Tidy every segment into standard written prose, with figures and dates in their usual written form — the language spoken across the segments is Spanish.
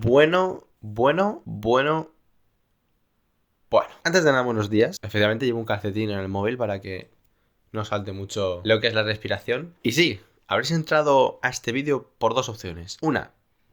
Bueno. Antes de nada, buenos días. Efectivamente llevo un calcetín en el móvil para que no salte mucho lo que es la respiración. Y sí, habréis entrado a este vídeo por dos opciones. Una,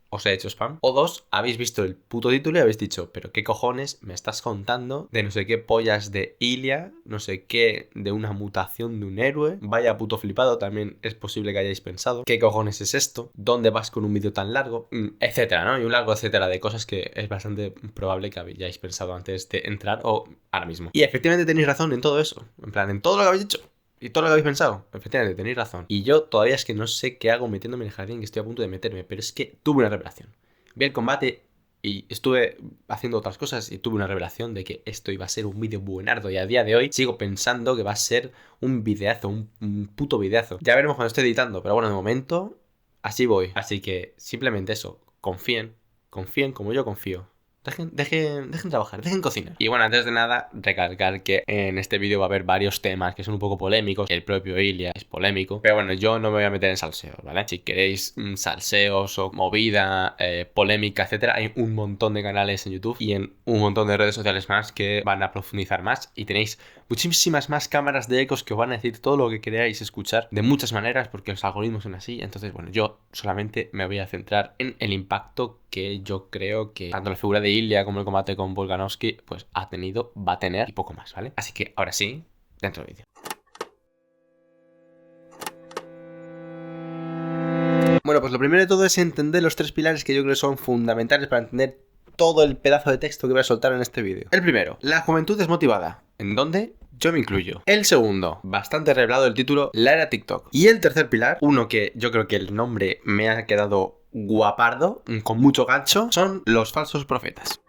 os he hecho spam. O dos, habéis visto el puto título y habéis dicho, pero ¿qué cojones me estás contando de no sé qué pollas de Ilia, no sé qué, de una mutación de un héroe? Vaya puto flipado, también es posible que hayáis pensado. ¿Qué cojones es esto? ¿Dónde vas con un vídeo tan largo? Etcétera, ¿no? Y un largo etcétera de cosas que es bastante probable que hayáis pensado antes de entrar o ahora mismo. Y efectivamente tenéis razón en todo eso. En plan, en todo lo que habéis dicho. Y todo lo que habéis pensado, efectivamente, tenéis razón. Y yo todavía es que no sé qué hago metiéndome en el jardín, que estoy a punto de meterme, pero es que tuve una revelación. Vi el combate y estuve haciendo otras cosas y tuve una revelación de que esto iba a ser un vídeo buenardo. Y a día de hoy sigo pensando que va a ser un videazo, un puto videazo. Ya veremos cuando esté editando, pero bueno, de momento así voy. Así que simplemente eso, confíen como yo confío. Dejen trabajar, dejen cocinar. Y bueno, antes de nada, recalcar que en este vídeo va a haber varios temas que son un poco polémicos. El propio Ilia es polémico. Pero bueno, yo no me voy a meter en salseos, ¿vale? Si queréis salseos o movida, polémica, etcétera, hay un montón de canales en YouTube y en un montón de redes sociales más que van a profundizar más. Y tenéis muchísimas más cámaras de ecos que os van a decir todo lo que queráis escuchar de muchas maneras porque los algoritmos son así. Entonces, bueno, yo solamente me voy a centrar en el impacto que yo creo que tanto la figura de Ilia como el combate con Volkanovski pues ha tenido, va a tener y poco más, ¿vale? Así que ahora sí, dentro del vídeo. Bueno, pues lo primero de todo es entender los tres pilares que yo creo que son fundamentales para entender todo el pedazo de texto que voy a soltar en este vídeo. El primero, la juventud desmotivada. ¿En dónde? Yo me incluyo. El segundo, bastante revelado el título, la era TikTok. Y el tercer pilar, uno que yo creo que el nombre me ha quedado guapardo, con mucho gancho, son los falsos profetas.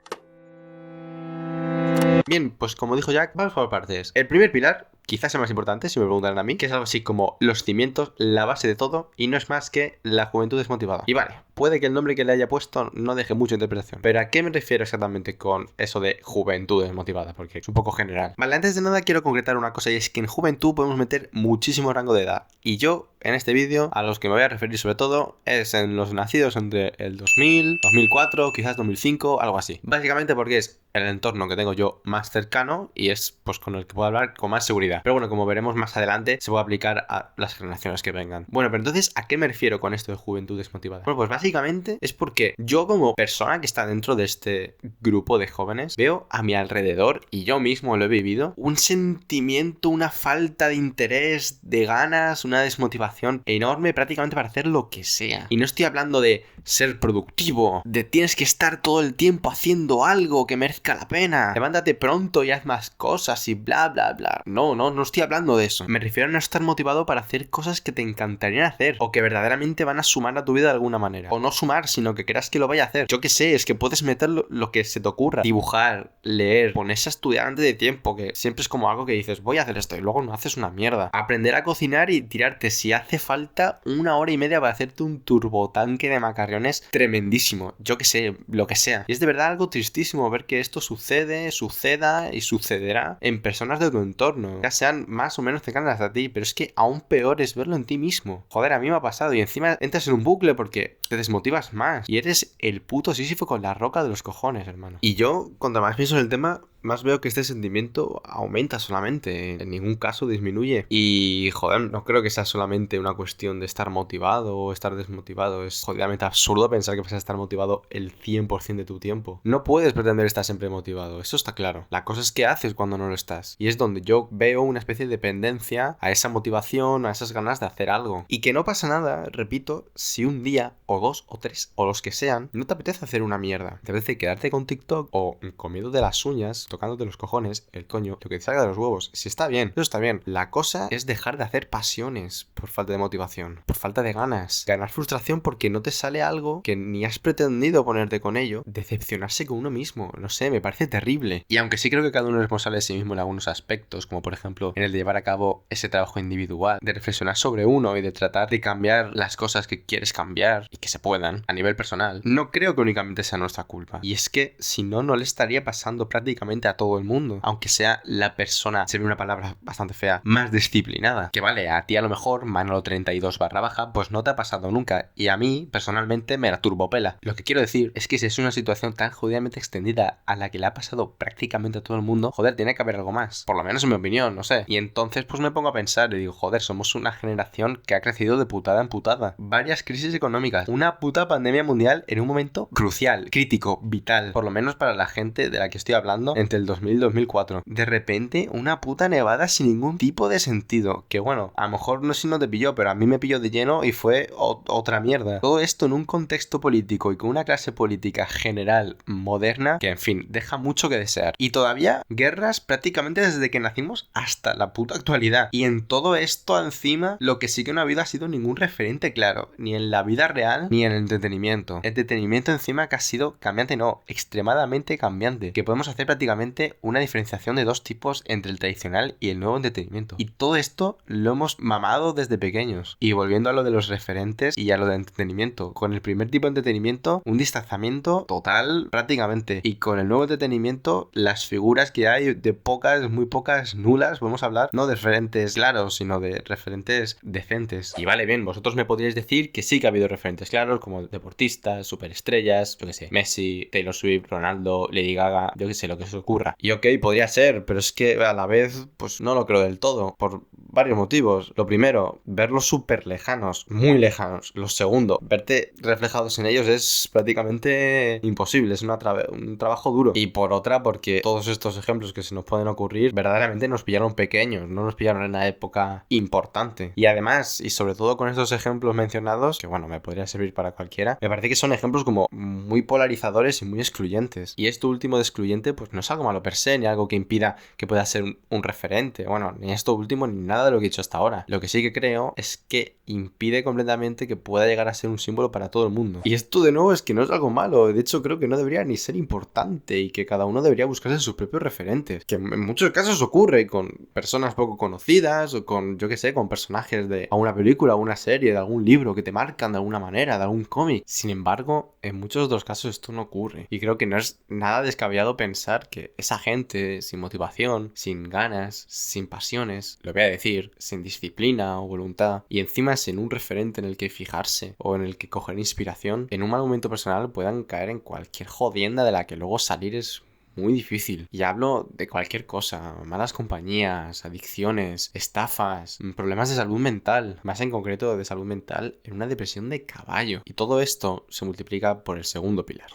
Bien, pues como dijo Jack, vamos por partes. El primer pilar, quizás el más importante, si me preguntan a mí, que es algo así como los cimientos, la base de todo, y no es más que la juventud desmotivada. Y vale, puede que el nombre que le haya puesto no deje mucha interpretación, pero ¿a qué me refiero exactamente con eso de juventud desmotivada? Porque es un poco general. Vale, antes de nada quiero concretar una cosa, y es que en juventud podemos meter muchísimo rango de edad. Y yo, en este vídeo, a los que me voy a referir sobre todo, es en los nacidos entre el 2000, 2004, quizás 2005, algo así. Básicamente porque es el entorno que tengo yo más cercano y es pues con el que puedo hablar con más seguridad. Pero bueno, como veremos más adelante, se puede aplicar a las generaciones que vengan. Bueno, pero entonces, ¿a qué me refiero con esto de juventud desmotivada? Bueno, pues básicamente es porque yo como persona que está dentro de este grupo de jóvenes veo a mi alrededor, y yo mismo lo he vivido, un sentimiento, una falta de interés, de ganas, una desmotivación enorme prácticamente para hacer lo que sea. Y no estoy hablando de ser productivo, de tienes que estar todo el tiempo haciendo algo que merezca la pena, levántate pronto y haz más cosas y bla bla bla. No estoy hablando de eso. Me refiero a no estar motivado para hacer cosas que te encantarían hacer o que verdaderamente van a sumar a tu vida de alguna manera. O no sumar, sino que creas que lo vaya a hacer. Yo qué sé, es que puedes meter lo que se te ocurra. Dibujar, leer, ponerse a estudiar antes de tiempo, que siempre es como algo que dices, voy a hacer esto y luego no haces una mierda. Aprender a cocinar y tirarte, si hace falta, 1 hora y media para hacerte un turbotanque de macarrones tremendísimo. Yo qué sé, lo que sea. Y es de verdad algo tristísimo ver que esto suceda y sucederá en personas de tu entorno, ya sean más o menos cercanas a ti, pero es que aún peor es verlo en ti mismo. Joder, a mí me ha pasado y encima entras en un bucle porque te desmotivas más y eres el puto Sísifo con la roca de los cojones, hermano. Y yo, cuanto más pienso en el tema, más veo que este sentimiento aumenta solamente, en ningún caso disminuye. Y joder, no creo que sea solamente una cuestión de estar motivado o estar desmotivado. Es jodidamente absurdo pensar que vas a estar motivado el 100% de tu tiempo. No puedes pretender estar siempre motivado, eso está claro. La cosa es qué haces cuando no lo estás. Y es donde yo veo una especie de dependencia a esa motivación, a esas ganas de hacer algo. Y que no pasa nada, repito, si un día o dos o tres o los que sean no te apetece hacer una mierda. Te apetece quedarte con TikTok o comiendo de las uñas, tocándote los cojones, el coño, lo que te salga de los huevos. Si está bien, eso está bien. La cosa es dejar de hacer pasiones por falta de motivación, por falta de ganas. Ganar frustración porque no te sale algo que ni has pretendido ponerte con ello. Decepcionarse con uno mismo. No sé, me parece terrible. Y aunque sí creo que cada uno es responsable de sí mismo en algunos aspectos, como por ejemplo en el de llevar a cabo ese trabajo individual, de reflexionar sobre uno y de tratar de cambiar las cosas que quieres cambiar y que se puedan a nivel personal, no creo que únicamente sea nuestra culpa. Y es que si no, no le estaría pasando prácticamente prácticamente a todo el mundo, aunque sea la persona, sería una palabra bastante fea, más disciplinada. Que vale, a ti a lo mejor Manolo 32 barra baja pues no te ha pasado nunca, y a mí personalmente me la turbopela. Lo que quiero decir es que si es una situación tan jodidamente extendida a la que le ha pasado prácticamente a todo el mundo, joder, tiene que haber algo más, por lo menos en mi opinión, no sé. Y entonces pues me pongo a pensar y digo, joder, somos una generación que ha crecido de putada en putada, varias crisis económicas, una puta pandemia mundial en un momento crucial, crítico, vital, por lo menos para la gente de la que estoy hablando, entre el 2000 y 2004. De repente una puta nevada sin ningún tipo de sentido, que bueno, a lo mejor no sé si no te pilló, pero a mí me pilló de lleno y fue otra mierda. Todo esto en un contexto político y con una clase política general moderna que, en fin, deja mucho que desear. Y todavía guerras prácticamente desde que nacimos hasta la puta actualidad. Y en todo esto encima, lo que sí que no ha habido ha sido ningún referente claro, ni en la vida real ni en el entretenimiento. Entretenimiento encima que ha sido cambiante, no, extremadamente cambiante. Que podemos hacer prácticamente una diferenciación de dos tipos entre el tradicional y el nuevo entretenimiento. Y todo esto lo hemos mamado desde pequeños. Y volviendo a lo de los referentes y a lo de entretenimiento, con el primer tipo de entretenimiento, un distanciamiento total prácticamente. Y con el nuevo entretenimiento, las figuras que hay de pocas, muy pocas, nulas, podemos hablar, no de referentes claros, sino de referentes decentes. Y vale, bien, vosotros me podríais decir que sí que ha habido referentes claros, como deportistas, superestrellas, yo que sé, Messi, Taylor Swift, Ronaldo, Lady Gaga, yo que sé, lo que os ocurra. Y ok, podría ser, pero es que a la vez, pues no lo creo del todo, por varios motivos. Lo primero, verlos súper lejanos, muy lejanos. Lo segundo, verte reflejados en ellos es prácticamente imposible, es un trabajo duro. Y por otra, porque todos estos ejemplos que se nos pueden ocurrir verdaderamente nos pillaron pequeños, no nos pillaron en una época importante. Y además, y sobre todo con estos ejemplos mencionados, que bueno, me podría servir para cualquiera, me parece que son ejemplos como muy polarizadores y muy excluyentes. Y esto último de excluyente, pues no es algo malo per se, ni algo que impida que pueda ser un referente. Bueno, ni esto último ni nada de lo que he dicho hasta ahora. Lo que sí que creo es que impide completamente que pueda llegar a ser un símbolo para todo el mundo. Y esto de nuevo es que no es algo malo, de hecho creo que no debería ni ser importante y que cada uno debería buscarse sus propios referentes, que en muchos casos ocurre con personas poco conocidas o con, yo que sé, con personajes de una película, una serie, de algún libro que te marcan de alguna manera, de algún cómic. Sin embargo, en muchos otros casos esto no ocurre y creo que no es nada descabellado pensar que esa gente sin motivación, sin ganas, sin pasiones, lo voy a decir, sin disciplina o voluntad, y encima sin un referente en el que fijarse o en el que coger inspiración, en un mal momento personal puedan caer en cualquier jodienda de la que luego salir es muy difícil. Y hablo de cualquier cosa, malas compañías, adicciones, estafas, problemas de salud mental, más en concreto de salud mental, en una depresión de caballo. Y todo esto se multiplica por el segundo pilar.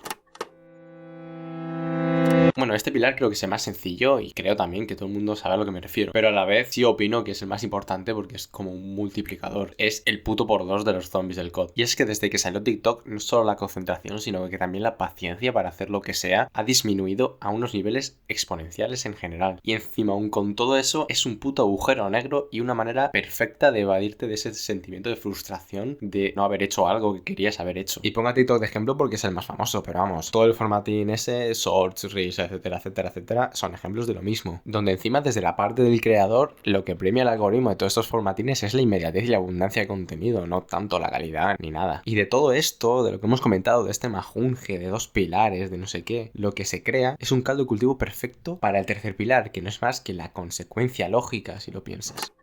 Bueno, este pilar creo que es el más sencillo y creo también que todo el mundo sabe a lo que me refiero. Pero a la vez sí opino que es el más importante porque es como un multiplicador. Es el puto por dos de los zombies del COD. Y es que desde que salió TikTok, no solo la concentración, sino que también la paciencia para hacer lo que sea ha disminuido a unos niveles exponenciales en general. Y encima, aún con todo eso, es un puto agujero negro y una manera perfecta de evadirte de ese sentimiento de frustración de no haber hecho algo que querías haber hecho. Y pongo a TikTok de ejemplo porque es el más famoso, pero vamos, todo el formatín ese, shorts, reels, etcétera, etcétera, etcétera, son ejemplos de lo mismo. Donde encima desde la parte del creador, lo que premia el algoritmo de todos estos formatines es la inmediatez y la abundancia de contenido, no tanto la calidad ni nada. Y de todo esto, de lo que hemos comentado, de este majunje, de dos pilares, de no sé qué, lo que se crea es un caldo de cultivo perfecto para el tercer pilar, que no es más que la consecuencia lógica, si lo piensas.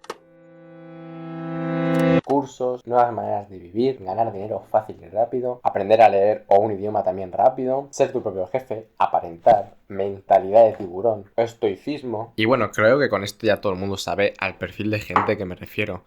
Cursos, nuevas maneras de vivir, ganar dinero fácil y rápido, aprender a leer o un idioma también rápido, ser tu propio jefe, aparentar, mentalidad de tiburón, estoicismo. Y bueno, creo que con esto ya todo el mundo sabe al perfil de gente que me refiero.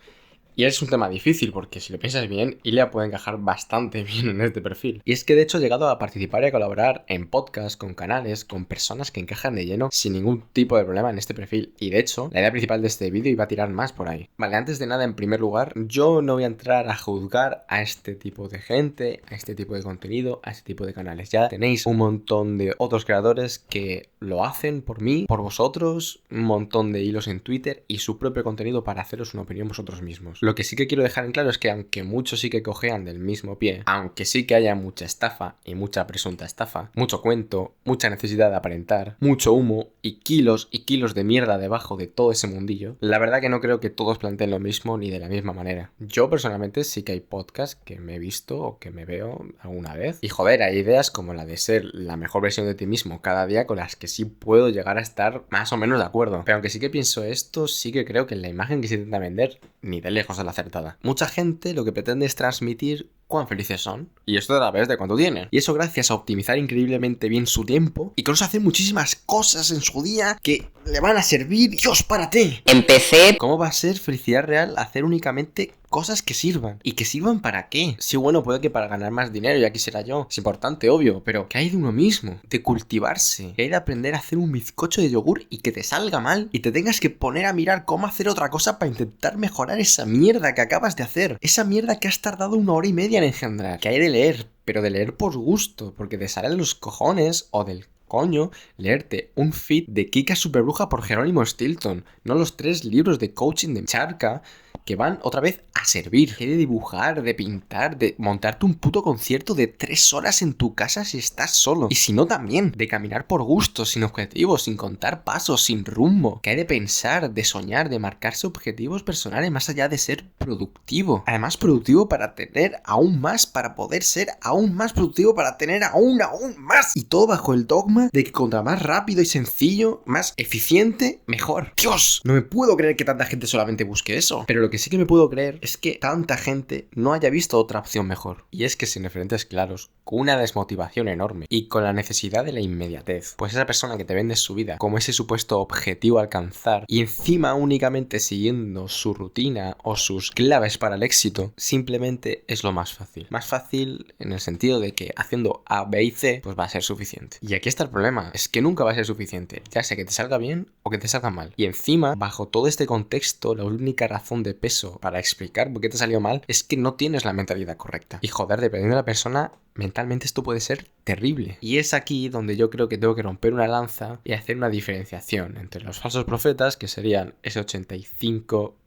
Y es un tema difícil porque si lo piensas bien, Ilia puede encajar bastante bien en este perfil. Y es que de hecho he llegado a participar y a colaborar en podcasts, con canales, con personas que encajan de lleno sin ningún tipo de problema en este perfil. Y de hecho, la idea principal de este vídeo iba a tirar más por ahí. Vale, antes de nada, en primer lugar, yo no voy a entrar a juzgar a este tipo de gente, a este tipo de contenido, a este tipo de canales. Ya tenéis un montón de otros creadores que lo hacen por mí, por vosotros, un montón de hilos en Twitter y su propio contenido para haceros una opinión vosotros mismos. Lo que sí que quiero dejar en claro es que aunque muchos sí que cojean del mismo pie, aunque sí que haya mucha estafa y mucha presunta estafa, mucho cuento, mucha necesidad de aparentar, mucho humo y kilos de mierda debajo de todo ese mundillo, la verdad que no creo que todos planteen lo mismo ni de la misma manera. Yo personalmente sí que hay podcasts que me he visto o que me veo alguna vez y joder, hay ideas como la de ser la mejor versión de ti mismo cada día con las que sí puedo llegar a estar más o menos de acuerdo. Pero aunque sí que pienso esto, sí que creo que la imagen que se intenta vender ni de lejos es la acertada. Mucha gente lo que pretende es transmitir cuán felices son. Y esto a través de cuánto tienen. Y eso gracias a optimizar increíblemente bien su tiempo y con eso hacer muchísimas cosas en su día que le van a servir. ¡Dios, párate! Empecé. ¿Cómo va a ser felicidad real hacer únicamente cosas que sirvan? ¿Y que sirvan para qué? Sí, bueno, puede que para ganar más dinero, ya quisiera yo. Es importante, obvio, pero que hay de uno mismo, de cultivarse, que hay de aprender a hacer un bizcocho de yogur y que te salga mal y te tengas que poner a mirar cómo hacer otra cosa para intentar mejorar esa mierda que acabas de hacer. Esa mierda que has tardado 1 hora y media en engendrar. Que hay de leer, pero de leer por gusto, porque te salen los cojones o del coño leerte un feed de Kika Superbruja por Jerónimo Stilton, no los 3 libros de coaching de Charca que van otra vez a servir. Que de dibujar, de pintar, de montarte un puto concierto de 3 horas en tu casa si estás solo. Y si no también, de caminar por gusto, sin objetivos, sin contar pasos, sin rumbo. Que hay de pensar, de soñar, de marcarse objetivos personales más allá de ser productivo. Además productivo para tener aún más, para poder ser aún más productivo, para tener aún más. Y todo bajo el dogma de que contra más rápido y sencillo, más eficiente, mejor. ¡Dios! No me puedo creer que tanta gente solamente busque eso. Pero lo que sí que me puedo creer es que tanta gente no haya visto otra opción mejor. Y es que sin referentes claros, con una desmotivación enorme y con la necesidad de la inmediatez, pues esa persona que te vende su vida como ese supuesto objetivo a alcanzar y encima únicamente siguiendo su rutina o sus claves para el éxito, simplemente es lo más fácil. Más fácil en el sentido de que haciendo A, B y C, pues va a ser suficiente. Y aquí está el problema, es que nunca va a ser suficiente, ya sea que te salga bien o que te salga mal. Y encima, bajo todo este contexto, la única razón de peso para explicar por qué te salió mal es que no tienes la mentalidad correcta. Y joder, dependiendo de la persona, mentalmente esto puede ser terrible. Y es aquí donde yo creo que tengo que romper una lanza y hacer una diferenciación entre los falsos profetas, que serían ese 85,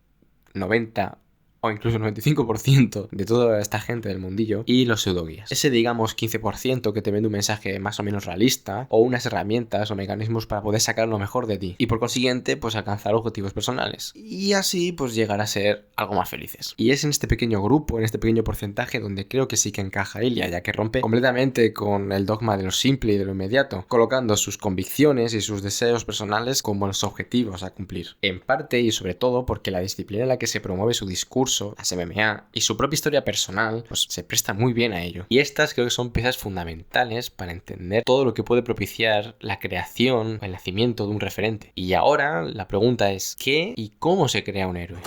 90 o incluso el 95% de toda esta gente del mundillo, y los pseudoguías. Ese, digamos, 15% que te vende un mensaje más o menos realista, o unas herramientas o mecanismos para poder sacar lo mejor de ti, y por consiguiente, pues alcanzar objetivos personales. Y así, pues llegar a ser algo más felices. Y es en este pequeño grupo, en este pequeño porcentaje, donde creo que sí que encaja Ilia, ya que rompe completamente con el dogma de lo simple y de lo inmediato, colocando sus convicciones y sus deseos personales como los objetivos a cumplir. En parte y sobre todo porque la disciplina en la que se promueve su discurso, las MMA y su propia historia personal, pues se presta muy bien a ello. Y estas creo que son piezas fundamentales para entender todo lo que puede propiciar la creación o el nacimiento de un referente. Y ahora la pregunta es, ¿qué y cómo se crea un héroe?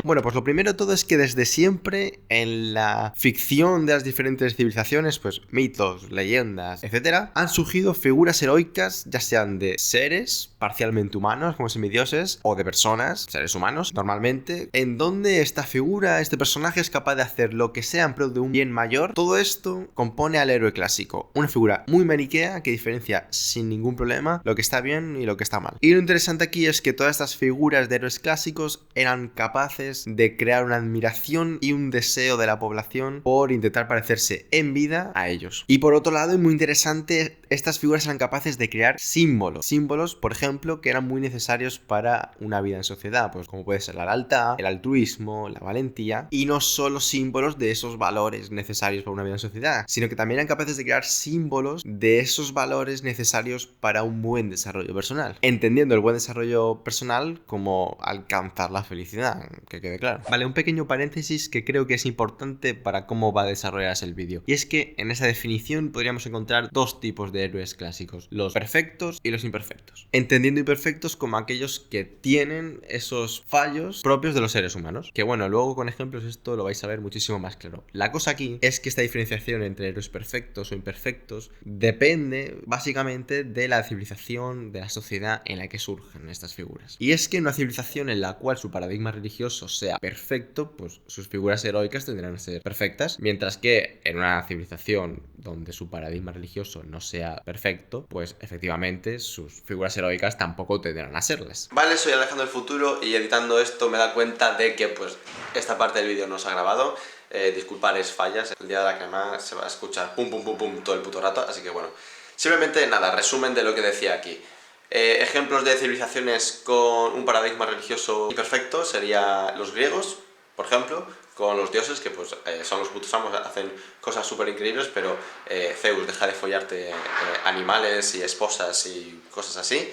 Bueno, pues lo primero de todo es que desde siempre en la ficción de las diferentes civilizaciones, pues mitos, leyendas, etcétera, han surgido figuras heroicas, ya sean de seres parcialmente humanos, como semidioses, o de personas, seres humanos, normalmente, en donde esta figura, este personaje es capaz de hacer lo que sea en pro de un bien mayor. Todo esto compone al héroe clásico, una figura muy maniquea que diferencia sin ningún problema lo que está bien y lo que está mal. Y lo interesante aquí es que todas estas figuras de héroes clásicos eran capaces de crear una admiración y un deseo de la población por intentar parecerse en vida a ellos. Y por otro lado, y muy interesante, estas figuras eran capaces de crear símbolos, por ejemplo, que eran muy necesarios para una vida en sociedad, pues como puede ser la lealtad, el altruismo, la valentía, y no solo símbolos de esos valores necesarios para una vida en sociedad, sino que también eran capaces de crear símbolos de esos valores necesarios para un buen desarrollo personal, entendiendo el buen desarrollo personal como alcanzar la felicidad, que quede claro. Vale, un pequeño paréntesis que creo que es importante para cómo va a desarrollarse el vídeo. Y es que en esa definición podríamos encontrar dos tipos de héroes clásicos: los perfectos y los imperfectos. Entendiendo imperfectos como aquellos que tienen esos fallos propios de los seres humanos. Que bueno, luego con ejemplos esto lo vais a ver muchísimo más claro. La cosa aquí es que esta diferenciación entre héroes perfectos o imperfectos depende básicamente de la civilización, de la sociedad en la que surgen estas figuras. Y es que en una civilización en la cual su paradigma religioso sea perfecto, pues sus figuras heroicas tendrán que ser perfectas, mientras que en una civilización donde su paradigma religioso no sea perfecto, pues efectivamente sus figuras heroicas tampoco tendrán a serles. Vale, soy Alejandro del Futuro y editando esto me da cuenta de que pues esta parte del vídeo no se ha grabado. Disculpar es fallas, el día de la quema se va a escuchar pum pum pum pum todo el puto rato, así que bueno. Simplemente nada, resumen de lo que decía aquí. Ejemplos de civilizaciones con un paradigma religioso imperfecto serían los griegos, por ejemplo, con los dioses que pues son los putos amos, hacen cosas súper increíbles, pero Zeus, deja de follarte animales y esposas y cosas así.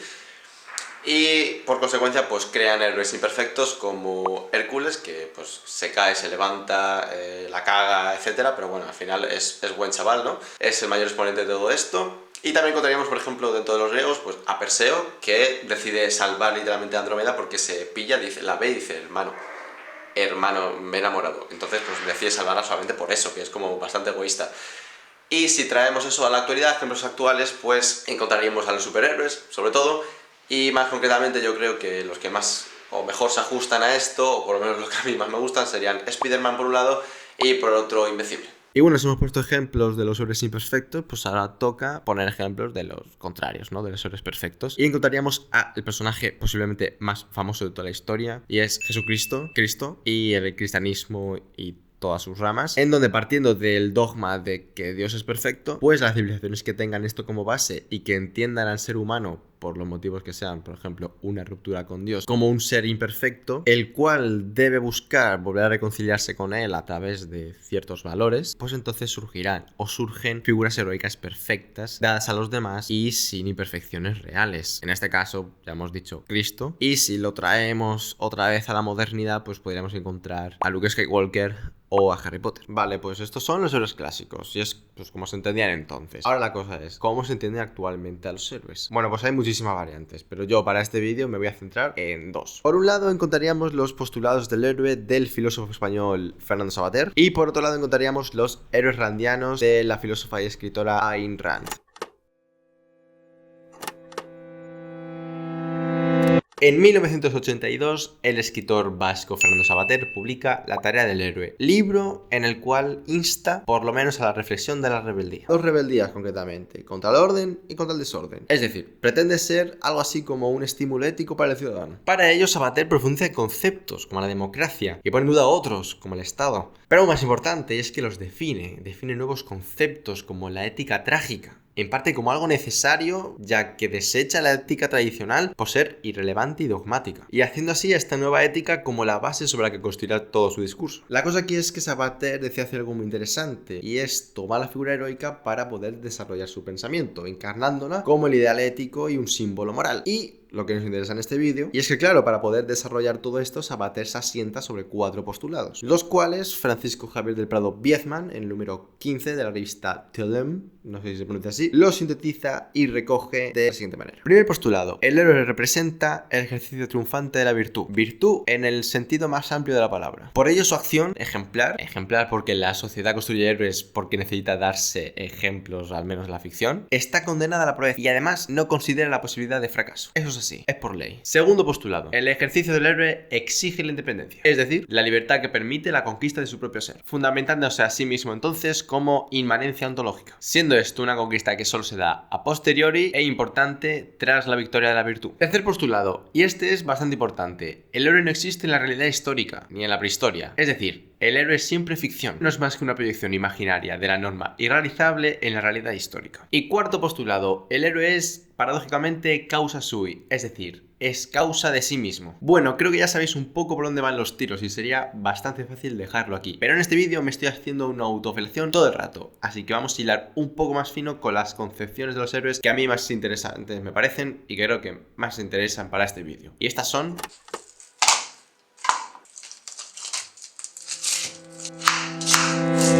Y por consecuencia pues crean héroes imperfectos como Hércules, que pues se cae, se levanta, la caga, etcétera, pero bueno, al final es buen chaval, ¿no? Es el mayor exponente de todo esto. Y también encontraríamos, por ejemplo, dentro de los griegos, pues a Perseo, que decide salvar literalmente a Andrómeda porque se pilla, dice, la ve y dice, hermano, me he enamorado. Entonces pues decide salvarla solamente por eso, que es como bastante egoísta. Y si traemos eso a la actualidad, ejemplos actuales, pues encontraríamos a los superhéroes, sobre todo, y más concretamente yo creo que los que más o mejor se ajustan a esto, o por lo menos los que a mí más me gustan, serían Spider-Man por un lado y por otro Invencible. Y bueno, si hemos puesto ejemplos de los héroes imperfectos, pues ahora toca poner ejemplos de los contrarios, ¿no? De los héroes perfectos. Y encontraríamos al personaje posiblemente más famoso de toda la historia, y es Jesucristo, Cristo, y el cristianismo y todas sus ramas, en donde partiendo del dogma de que Dios es perfecto, pues las civilizaciones que tengan esto como base y que entiendan al ser humano por los motivos que sean, por ejemplo, una ruptura con Dios, como un ser imperfecto, el cual debe buscar volver a reconciliarse con él a través de ciertos valores, pues entonces surgen figuras heroicas perfectas, dadas a los demás y sin imperfecciones reales. En este caso, ya hemos dicho Cristo, y si lo traemos otra vez a la modernidad, pues podríamos encontrar a Luke Skywalker o a Harry Potter. Vale, pues estos son los héroes clásicos y es pues como se entendían entonces. Ahora la cosa es, ¿cómo se entienden actualmente a los héroes? Bueno, pues hay muchísimas variantes, pero yo para este vídeo me voy a centrar en dos. Por un lado encontraríamos los postulados del héroe del filósofo español Fernando Savater, y por otro lado encontraríamos los héroes randianos de la filósofa y escritora Ayn Rand. En 1982, el escritor vasco Fernando Savater publica La tarea del héroe, libro en el cual insta por lo menos a la reflexión de la rebeldía. Dos rebeldías concretamente, contra el orden y contra el desorden. Es decir, pretende ser algo así como un estímulo ético para el ciudadano. Para ello, Savater profundiza en conceptos como la democracia y pone en duda a otros como el Estado. Pero aún más importante es que los define nuevos conceptos como la ética trágica, en parte como algo necesario, ya que desecha la ética tradicional por ser irrelevante y dogmática, y haciendo así a esta nueva ética como la base sobre la que construirá todo su discurso. La cosa aquí es que Savater decide hacer algo muy interesante, y es tomar la figura heroica para poder desarrollar su pensamiento, encarnándola como el ideal ético y un símbolo moral. Y lo que nos interesa en este vídeo, y es que claro, para poder desarrollar todo esto, Savater se asienta sobre 4 postulados, los cuales Francisco Javier del Prado Viezman, en el número 15 de la revista Thelem, no sé si se pronuncia así, lo sintetiza y recoge de la siguiente manera. Primer postulado: el héroe representa el ejercicio triunfante de la virtud. Virtud en el sentido más amplio de la palabra. Por ello su acción ejemplar porque la sociedad construye héroes porque necesita darse ejemplos, al menos en la ficción, está condenada a la proeza y además no considera la posibilidad de fracaso. Eso es así, es por ley. Segundo postulado: el ejercicio del héroe exige la independencia, es decir, la libertad que permite la conquista de su propio ser, fundamentándose a sí mismo entonces como inmanencia ontológica, siendo esto una conquista que solo se da a posteriori e importante tras la victoria de la virtud. Tercer postulado, y este es bastante importante: el héroe no existe en la realidad histórica ni en la prehistoria, es decir, el héroe es siempre ficción, no es más que una proyección imaginaria de la norma irrealizable en la realidad histórica. Y cuarto postulado: el héroe es paradójicamente causa sui, es decir, es causa de sí mismo. Bueno, creo que ya sabéis un poco por dónde van los tiros y sería bastante fácil dejarlo aquí, pero en este vídeo me estoy haciendo una autofelación todo el rato, así que vamos a hilar un poco más fino con las concepciones de los héroes que a mí más interesantes me parecen y que creo que más interesan para este vídeo. Y estas son...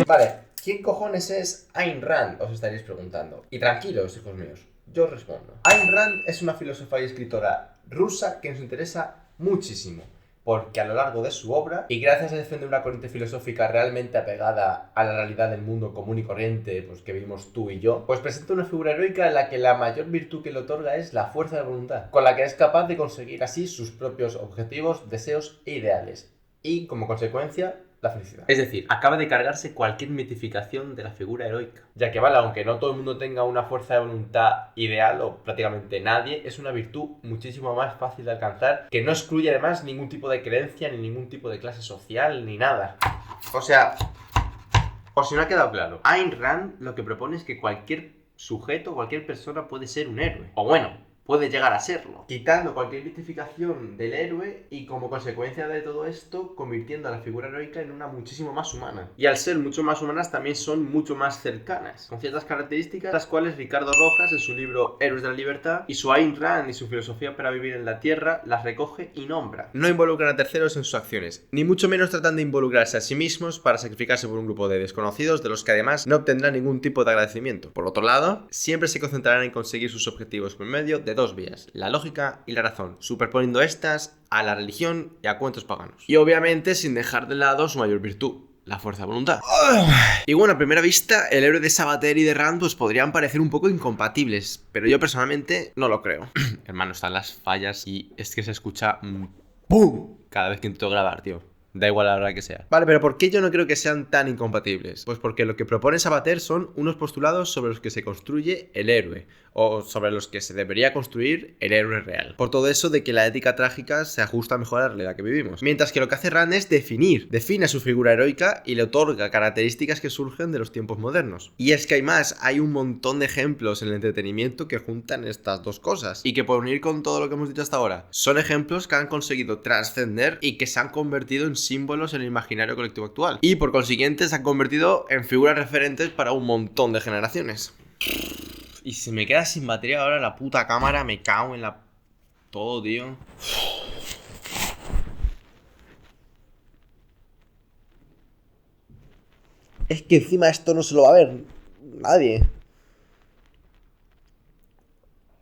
Vale, ¿quién cojones es Ayn Rand? Os estaréis preguntando. Y tranquilos, hijos míos, yo os respondo. Ayn Rand es una filósofa y escritora rusa que nos interesa muchísimo, porque a lo largo de su obra, y gracias a defender una corriente filosófica realmente apegada a la realidad del mundo común y corriente, pues que vivimos tú y yo, pues presenta una figura heroica en la que la mayor virtud que le otorga es la fuerza de voluntad, con la que es capaz de conseguir así sus propios objetivos, deseos e ideales. y, como consecuencia, la felicidad. Es decir, acaba de cargarse cualquier mitificación de la figura heroica. Ya que, vale, aunque no todo el mundo tenga una fuerza de voluntad ideal, o prácticamente nadie, es una virtud muchísimo más fácil de alcanzar, que no excluye además ningún tipo de creencia, ni ningún tipo de clase social, ni nada. O sea, por si no ha quedado claro, Ayn Rand lo que propone es que cualquier sujeto, cualquier persona puede ser un héroe. O bueno, puede llegar a serlo, quitando cualquier mitificación del héroe y, como consecuencia de todo esto, convirtiendo a la figura heroica en una muchísimo más humana. Y al ser mucho más humanas también son mucho más cercanas, con ciertas características las cuales Ricardo Rojas en su libro Héroes de la Libertad y su Ayn Rand y su filosofía para vivir en la Tierra las recoge y nombra. No involucran a terceros en sus acciones, ni mucho menos tratan de involucrarse a sí mismos para sacrificarse por un grupo de desconocidos de los que además no obtendrán ningún tipo de agradecimiento. Por otro lado, siempre se concentrarán en conseguir sus objetivos por medio de dos vías, la lógica y la razón, superponiendo estas a la religión y a cuentos paganos. Y obviamente sin dejar de lado su mayor virtud, la fuerza de voluntad. Y bueno, a primera vista, el héroe de Sabater y de Rand pues podrían parecer un poco incompatibles, pero yo personalmente no lo creo. Hermano, están las fallas y es que se escucha ¡pum! Cada vez que intento grabar, tío. Da igual la hora que sea. Vale, pero ¿por qué yo no creo que sean tan incompatibles? Pues porque lo que propone Sabater son unos postulados sobre los que se construye el héroe, o sobre los que se debería construir el héroe real. Por todo eso de que la ética trágica se ajusta mejor a la realidad que vivimos. Mientras que lo que hace Rand es define a su figura heroica y le otorga características que surgen de los tiempos modernos. Y es que hay más, hay un montón de ejemplos en el entretenimiento que juntan estas dos cosas. Y que por unir con todo lo que hemos dicho hasta ahora, son ejemplos que han conseguido trascender y que se han convertido en símbolos en el imaginario colectivo actual. Y por consiguiente se han convertido en figuras referentes para un montón de generaciones. Y si me queda sin batería ahora la puta cámara, me cago en la... todo, tío. Es que encima esto no se lo va a ver nadie.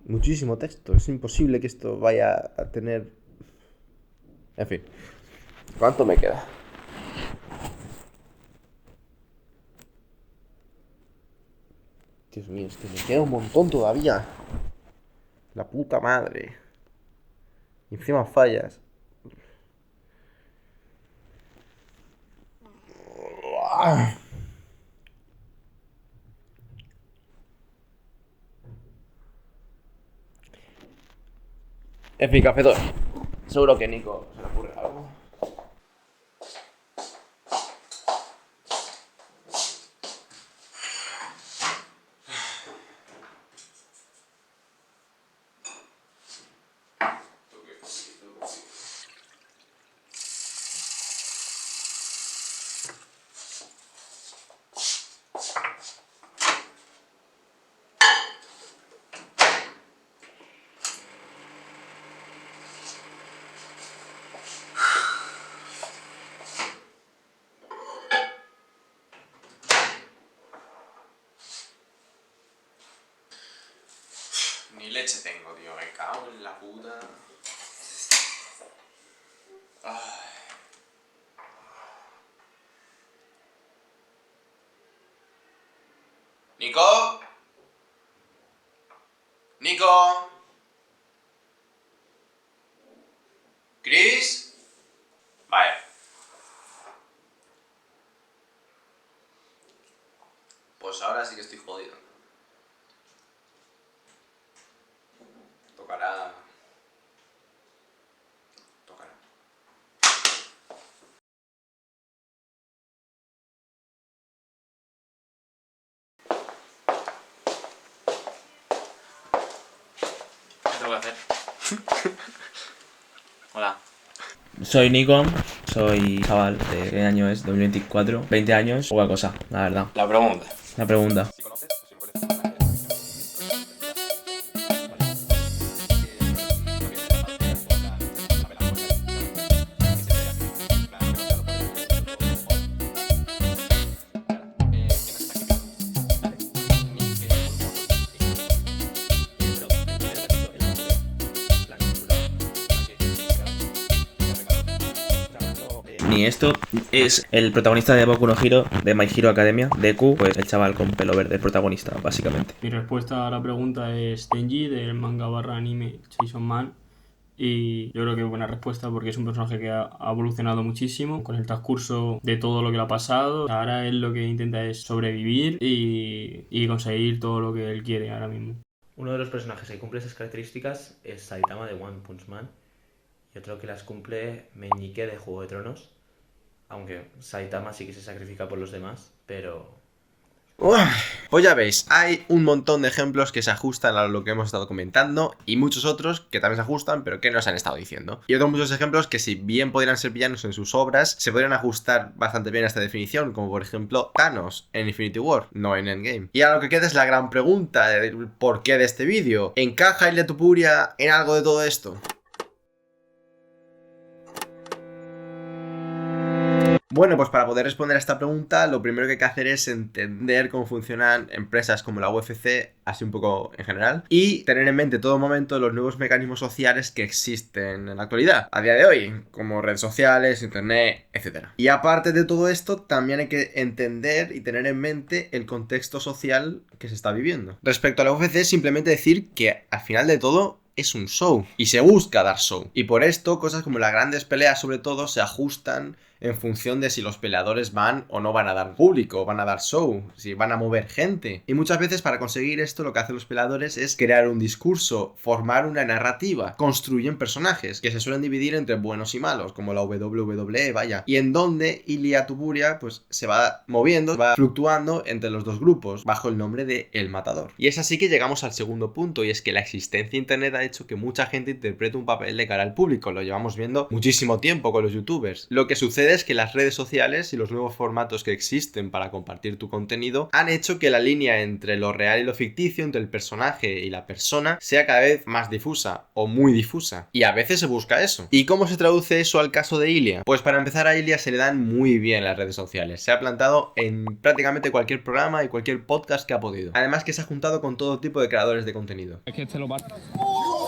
Muchísimo texto. Es imposible que esto vaya a tener... En fin. ¿Cuánto me queda? Dios mío, es que me queda un montón todavía. La puta madre. Y encima fallas. En fin, cafetón. Seguro que Nico se le ocurre algo. Ni leche tengo, tío. Me cago en la puta. Ay. ¿Nico? ¿Nico? ¿Chris? Vaya. Pues ahora sí que estoy jodido. Tocará... ¿Qué tengo que hacer? Hola. Soy Nico, soy chaval de ¿qué año es? 2024, 20 años, poca cosa, la verdad. La pregunta. La pregunta. Ni esto es el protagonista de Boku no Hero, de My Hero Academia, Deku, pues el chaval con pelo verde, el protagonista, básicamente. Mi respuesta a la pregunta es Denji, del manga barra anime Chainsaw Man, Y yo creo que es buena respuesta porque es un personaje que ha evolucionado muchísimo con el transcurso de todo lo que le ha pasado. Ahora él lo que intenta es sobrevivir y conseguir todo lo que él quiere ahora mismo. Uno de los personajes que cumple esas características es Saitama de One Punch Man y otro que las cumple Meñique de Juego de Tronos, aunque Saitama sí que se sacrifica por los demás, pero... Uf, pues ya veis, hay un montón de ejemplos que se ajustan a lo que hemos estado comentando y muchos otros que también se ajustan pero que no se han estado diciendo. Y otros muchos ejemplos que si bien podrían ser villanos en sus obras, se podrían ajustar bastante bien a esta definición, como por ejemplo Thanos en Infinity War, no en Endgame. Y ahora lo que queda es la gran pregunta del por qué de este vídeo. ¿Encaja Ilia Tupuria en algo de todo esto? Bueno, pues para poder responder a esta pregunta, lo primero que hay que hacer es entender cómo funcionan empresas como la UFC, así un poco en general, y tener en mente en todo momento los nuevos mecanismos sociales que existen en la actualidad, a día de hoy, como redes sociales, internet, etc. Y aparte de todo esto, también hay que entender y tener en mente el contexto social que se está viviendo. Respecto a la UFC, simplemente decir que al final de todo es un show y se busca dar show. Y por esto, cosas como las grandes peleas sobre todo se ajustan en función de si los peleadores van o no van a dar público, van a dar show, si van a mover gente. Y muchas veces para conseguir esto lo que hacen los peleadores es crear un discurso, formar una narrativa, construyen personajes que se suelen dividir entre buenos y malos, como la WWE, vaya. Y en donde Ilia Tupuria pues se va moviendo, va fluctuando entre los dos grupos bajo el nombre de El Matador. Y es así que llegamos al segundo punto, y es que la existencia de internet ha hecho que mucha gente interprete un papel de cara al público. Lo llevamos viendo muchísimo tiempo con los youtubers. Lo que sucede es que las redes sociales y los nuevos formatos que existen para compartir tu contenido han hecho que la línea entre lo real y lo ficticio, entre el personaje y la persona, sea cada vez más difusa o muy difusa. Y a veces se busca eso. ¿Y cómo se traduce eso al caso de Ilia? Pues para empezar, a Ilia se le dan muy bien las redes sociales. Se ha plantado en prácticamente cualquier programa y cualquier podcast que ha podido. Además que se ha juntado con todo tipo de creadores de contenido.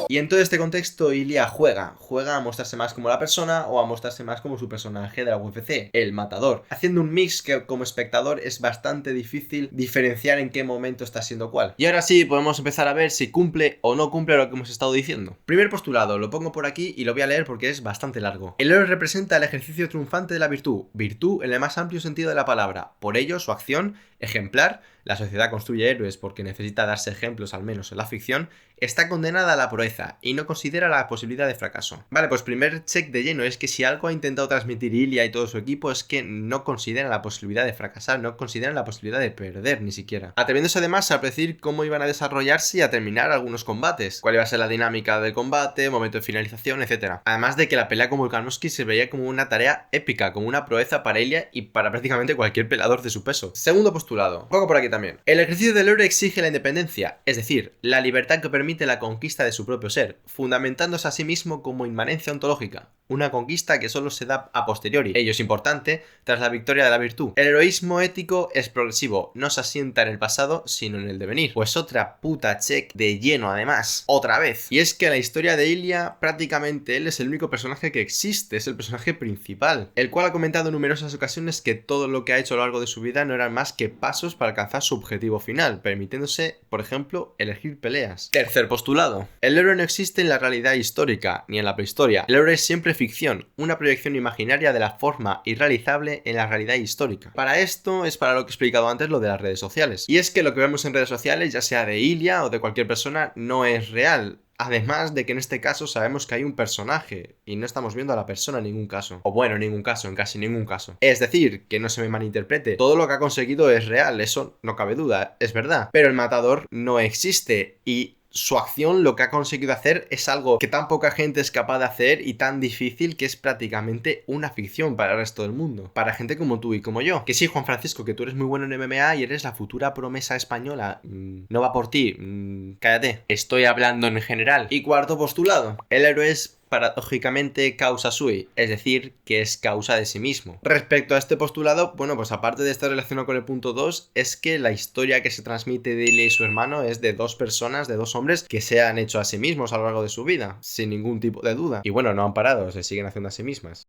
Y en todo este contexto, Ilia juega a mostrarse más como la persona o a mostrarse más como su personaje de la UFC, el matador, haciendo un mix que como espectador es bastante difícil diferenciar en qué momento está siendo cuál. Y ahora sí, podemos empezar a ver si cumple o no cumple lo que hemos estado diciendo. Primer postulado, lo pongo por aquí y lo voy a leer porque es bastante largo. El héroe representa el ejercicio triunfante de la virtud, virtud en el más amplio sentido de la palabra. Por ello, su acción ejemplar, la sociedad construye héroes porque necesita darse ejemplos al menos en la ficción, está condenada a la proeza y no considera la posibilidad de fracaso. Vale, pues primer check de lleno es que si algo ha intentado transmitir Ilia y todo su equipo es que no consideran la posibilidad de fracasar, no consideran la posibilidad de perder ni siquiera. Atreviéndose además a predecir cómo iban a desarrollarse y a terminar algunos combates, cuál iba a ser la dinámica del combate, momento de finalización, etc. Además de que la pelea con Volkanovski se veía como una tarea épica, como una proeza para Ilia y para prácticamente cualquier peleador de su peso. Segundo postulado, pongo por aquí también. El ejercicio del héroe exige la independencia, es decir, la libertad que permite la conquista de su propio ser, fundamentándose a sí mismo como inmanencia ontológica, una conquista que solo se da a posteriori. Ello es importante tras la victoria de la virtud. El heroísmo ético es progresivo, no se asienta en el pasado, sino en el devenir. Pues otra puta check de lleno además, otra vez. Y es que en la historia de Ilia, prácticamente él es el único personaje que existe, es el personaje principal, el cual ha comentado en numerosas ocasiones que todo lo que ha hecho a lo largo de su vida no eran más que pasos para alcanzar su objetivo final, permitiéndose, por ejemplo, elegir peleas. Tercer postulado. El héroe no existe en la realidad histórica, ni en la prehistoria. El héroe es siempre ficción, una proyección imaginaria de la forma irrealizable en la realidad histórica. Para esto es para lo que he explicado antes lo de las redes sociales. Y es que lo que vemos en redes sociales, ya sea de Ilia o de cualquier persona, no es real. Además de que en este caso sabemos que hay un personaje y no estamos viendo a la persona en ningún caso. O bueno, en ningún caso, en casi ningún caso. Es decir, que no se me malinterprete, todo lo que ha conseguido es real, eso no cabe duda, es verdad. Pero el matador no existe y su acción, lo que ha conseguido hacer, es algo que tan poca gente es capaz de hacer y tan difícil que es prácticamente una ficción para el resto del mundo. Para gente como tú y como yo. Que sí, Juan Francisco, que tú eres muy bueno en MMA y eres la futura promesa española. No va por ti. Cállate. Estoy hablando en general. Y cuarto postulado. El héroe es paradójicamente causa sui, es decir, que es causa de sí mismo. Respecto a este postulado, bueno, pues aparte de estar relacionado con el punto 2, es que la historia que se transmite de Ilia y su hermano es de dos personas, de dos hombres que se han hecho a sí mismos a lo largo de su vida, sin ningún tipo de duda. Y bueno, no han parado, se siguen haciendo a sí mismas.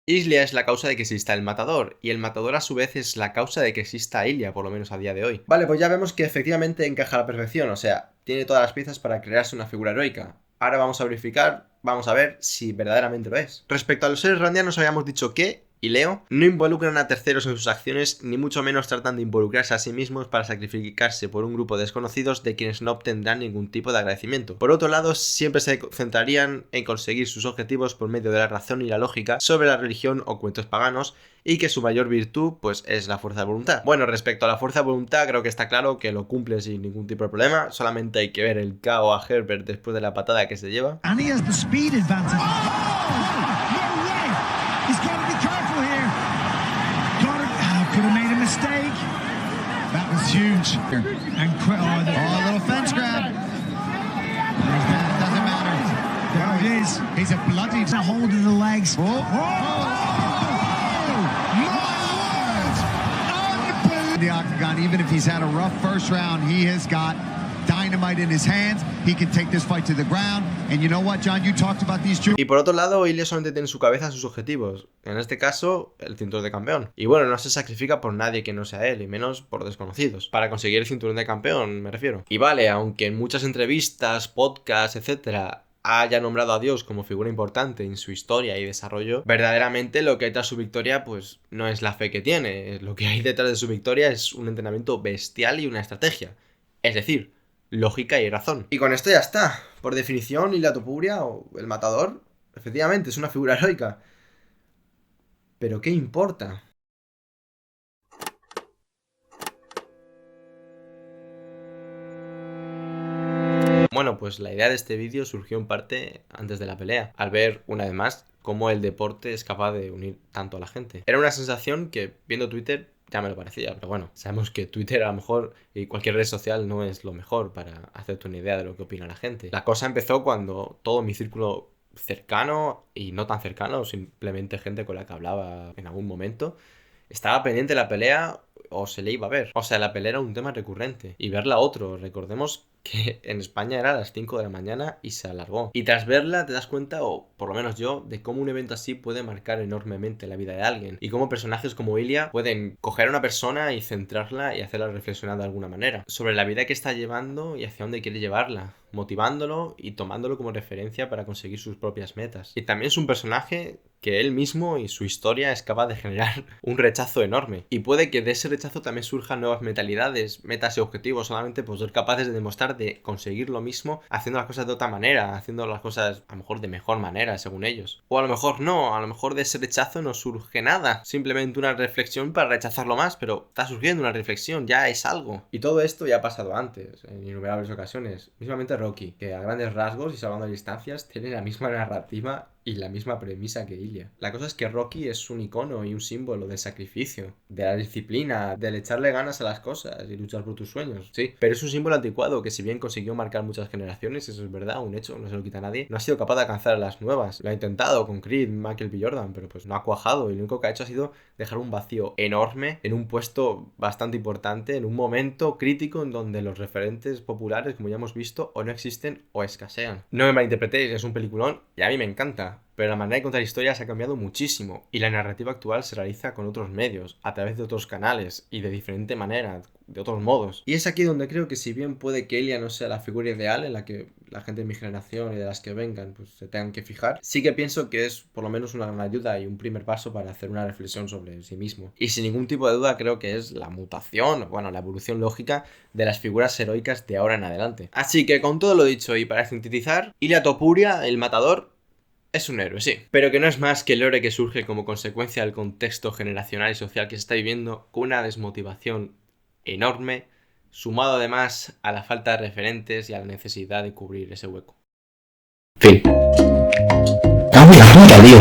Ilia es la causa de que exista el matador, y el matador a su vez es la causa de que exista Ilia, por lo menos a día de hoy. Vale, pues ya vemos que efectivamente encaja a la perfección, o sea, tiene todas las piezas para crearse una figura heroica. Ahora vamos a verificar, vamos a ver si verdaderamente lo es. Respecto a los seres randianos habíamos dicho que, y leo, no involucran a terceros en sus acciones, ni mucho menos tratan de involucrarse a sí mismos para sacrificarse por un grupo de desconocidos de quienes no obtendrán ningún tipo de agradecimiento. Por otro lado, siempre se concentrarían en conseguir sus objetivos por medio de la razón y la lógica sobre la religión o cuentos paganos, y que su mayor virtud pues es la fuerza de voluntad. Bueno, respecto a la fuerza de voluntad creo que está claro que lo cumple sin ningún tipo de problema, solamente hay que ver el KO a Herbert después de la patada que se lleva. And he has the speed advantage. Oh! No way! He's got to be careful here. Could have made a mistake. That was huge. And a little fence grab. Doesn't matter. There it is. He's a bloody hold of the legs. The octagon, even if he's had a rough first round, he has got dynamite in his hands. He can take this fight to the ground. And you know what, John, you talked about these two. Y por otro lado, Ilya solamente tiene en su cabeza sus objetivos. En este caso, el cinturón de campeón. Y bueno, no se sacrifica por nadie que no sea él, y menos por desconocidos. Para conseguir el cinturón de campeón, me refiero. Y vale, aunque en muchas entrevistas, podcasts, etcétera, haya nombrado a Dios como figura importante en su historia y desarrollo, verdaderamente lo que hay tras su victoria pues no es la fe que tiene, lo que hay detrás de su victoria es un entrenamiento bestial y una estrategia, es decir, lógica y razón. Y con esto ya está. Por definición, Ilia Topuria o el matador, efectivamente es una figura heroica. ¿Pero qué importa? Bueno, pues la idea de este vídeo surgió en parte antes de la pelea, al ver una vez más cómo el deporte es capaz de unir tanto a la gente. Era una sensación que viendo Twitter ya me lo parecía, pero bueno, sabemos que Twitter a lo mejor y cualquier red social no es lo mejor para hacerte una idea de lo que opina la gente. La cosa empezó cuando todo mi círculo cercano y no tan cercano, simplemente gente con la que hablaba en algún momento, estaba pendiente de la pelea o se le iba a ver. O sea, la pelea era un tema recurrente. Y verla otro, recordemos que en España era a las 5 de la mañana y se alargó. Y tras verla te das cuenta, o por lo menos yo, de cómo un evento así puede marcar enormemente la vida de alguien. Y cómo personajes como Ilya pueden coger a una persona y centrarla y hacerla reflexionar de alguna manera. Sobre la vida que está llevando y hacia dónde quiere llevarla. Motivándolo y tomándolo como referencia para conseguir sus propias metas. Y también es un personaje que él mismo y su historia es capaz de generar un rechazo enorme. Y puede que de ese rechazo también surjan nuevas mentalidades, metas y objetivos, solamente por ser capaces de demostrar de conseguir lo mismo haciendo las cosas de otra manera, haciendo las cosas a lo mejor de mejor manera, según ellos. O a lo mejor no, a lo mejor de ese rechazo no surge nada, simplemente una reflexión para rechazarlo más, pero está surgiendo una reflexión, ya es algo. Y todo esto ya ha pasado antes, en innumerables ocasiones. Mismamente Rocky, que a grandes rasgos y salvando distancias tiene la misma narrativa y la misma premisa que Ilya. La cosa es que Rocky es un icono y un símbolo del sacrificio, de la disciplina, del echarle ganas a las cosas y luchar por tus sueños, sí. Pero es un símbolo anticuado que si bien consiguió marcar muchas generaciones, eso es verdad, un hecho, no se lo quita a nadie, no ha sido capaz de alcanzar a las nuevas. Lo ha intentado con Creed, Michael B. Jordan, pero pues no ha cuajado y lo único que ha hecho ha sido dejar un vacío enorme en un puesto bastante importante, en un momento crítico en donde los referentes populares, como ya hemos visto, o no existen o escasean. No me malinterpretéis, es un peliculón y a mí me encanta. Pero la manera de contar historias ha cambiado muchísimo y la narrativa actual se realiza con otros medios, a través de otros canales y de diferente manera, de otros modos. Y es aquí donde creo que si bien puede que Ilya no sea la figura ideal en la que la gente de mi generación y de las que vengan pues se tengan que fijar, sí que pienso que es por lo menos una gran ayuda y un primer paso para hacer una reflexión sobre sí mismo. Y sin ningún tipo de duda creo que es la mutación, bueno, la evolución lógica de las figuras heroicas de ahora en adelante. Así que con todo lo dicho y para sintetizar, Ilia Topuria, el matador, es un héroe, sí, pero que no es más que el héroe que surge como consecuencia del contexto generacional y social que se está viviendo con una desmotivación enorme, sumado además a la falta de referentes y a la necesidad de cubrir ese hueco. Fin. ¡Cabe la puta, tío!